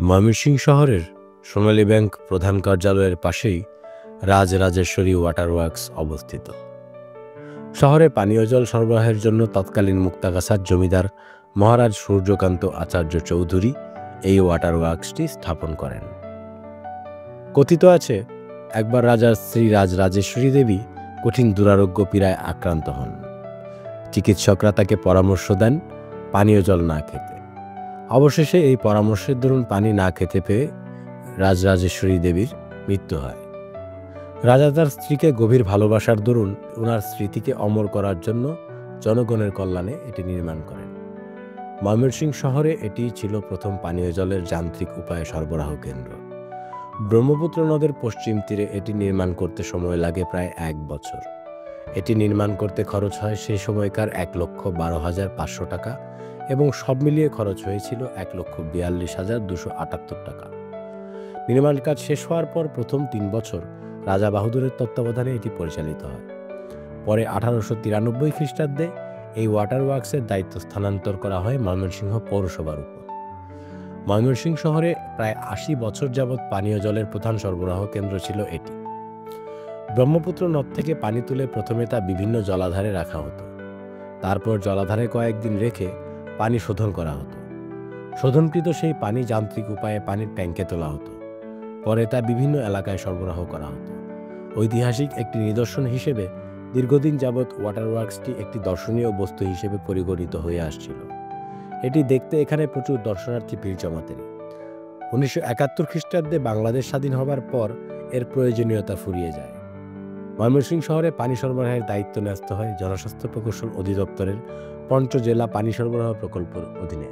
ময়মনসিংহ শহরের সোনালী ব্যাংক প্রধান কার্যালয়ের পাশেই রাজরাজেশ্বরী ওয়াটার ওয়ার্কস অবস্থিত। শহরে পানীয় জল সরবরাহের জন্য তৎকালীন মুক্তাগাছার জমিদার মহারাজ সূর্যকান্ত আচার্য চৌধুরী এই ওয়াটার ওয়ার্কসটি স্থাপন করেন। কথিত আছে, একবার রাজা শ্রী রাজরাজেশ্বরী দেবী কঠিন দুরারোগ্য পীড়ায় আক্রান্ত হন। চিকিৎসকরা তাকে পরামর্শ দেন পানীয় জল না খেতে। অবশেষে এই পরামর্শের দরুন পানি না খেতে পেয়ে রাজরাজেশ্বরী দেবীর মৃত্যু হয়। রাজা তার স্ত্রীকে গভীর ভালোবাসার দরুন ওনার স্মৃতিকে অমর করার জন্য জনগণের কল্যাণে এটি নির্মাণ করেন। ময়মনসিংহ শহরে এটি ছিল প্রথম পানীয় জলের যান্ত্রিক উপায়ে সরবরাহ কেন্দ্র। ব্রহ্মপুত্র নদের পশ্চিম তীরে এটি নির্মাণ করতে সময় লাগে প্রায় 1 বছর। এটি নির্মাণ করতে খরচ হয় সেই সময়কার 1,12,500 টাকা এবং সব মিলিয়ে খরচ হয়েছিল 1,42,278 টাকা। নির্মাণ কাজ শেষ হওয়ার পর প্রথম 3 বছর রাজা বাহাদুরের তত্ত্বাবধানে এটি পরিচালিত হয়। পরে 1893 খ্রিস্টাব্দে এই ওয়াটার ওয়ার্কসের দায়িত্ব স্থানান্তর করা হয় ময়মনসিংহ পৌরসভার উপর। ময়মনসিংহ শহরে প্রায় 80 বছর যাবৎ পানীয় জলের প্রধান সরবরাহ কেন্দ্র ছিল এটি। ব্রহ্মপুত্র নদ থেকে পানি তুলে প্রথমে তা বিভিন্ন জলাধারে রাখা হতো। তারপর জলাধারে কয়েকদিন রেখে পানি শোধন করা হতো। শোধনকৃত সেই পানি যান্ত্রিক উপায়ে পানির ট্যাঙ্কে তোলা হতো। পরে তা বিভিন্ন এলাকায় সরবরাহ করা হতো। ঐতিহাসিক একটি নিদর্শন হিসেবে দীর্ঘদিন যাবৎ ওয়াটার ওয়ার্কসটি একটি দর্শনীয় বস্তু হিসেবে পরিগণিত হয়ে আসছিল। এটি দেখতে এখানে প্রচুর দর্শনার্থী ভিড় জমাতেন। 1971 খ্রিস্টাব্দে বাংলাদেশ স্বাধীন হবার পর এর প্রয়োজনীয়তা ফুরিয়ে যায়। ময়মনসিংহ শহরে পানি সরবরাহের দায়িত্ব ন্যস্ত হয় জনস্বাস্থ্য প্রকৌশল অধিদপ্তরের 5 জেলা পানি সরবরাহ প্রকল্পের অধীনে।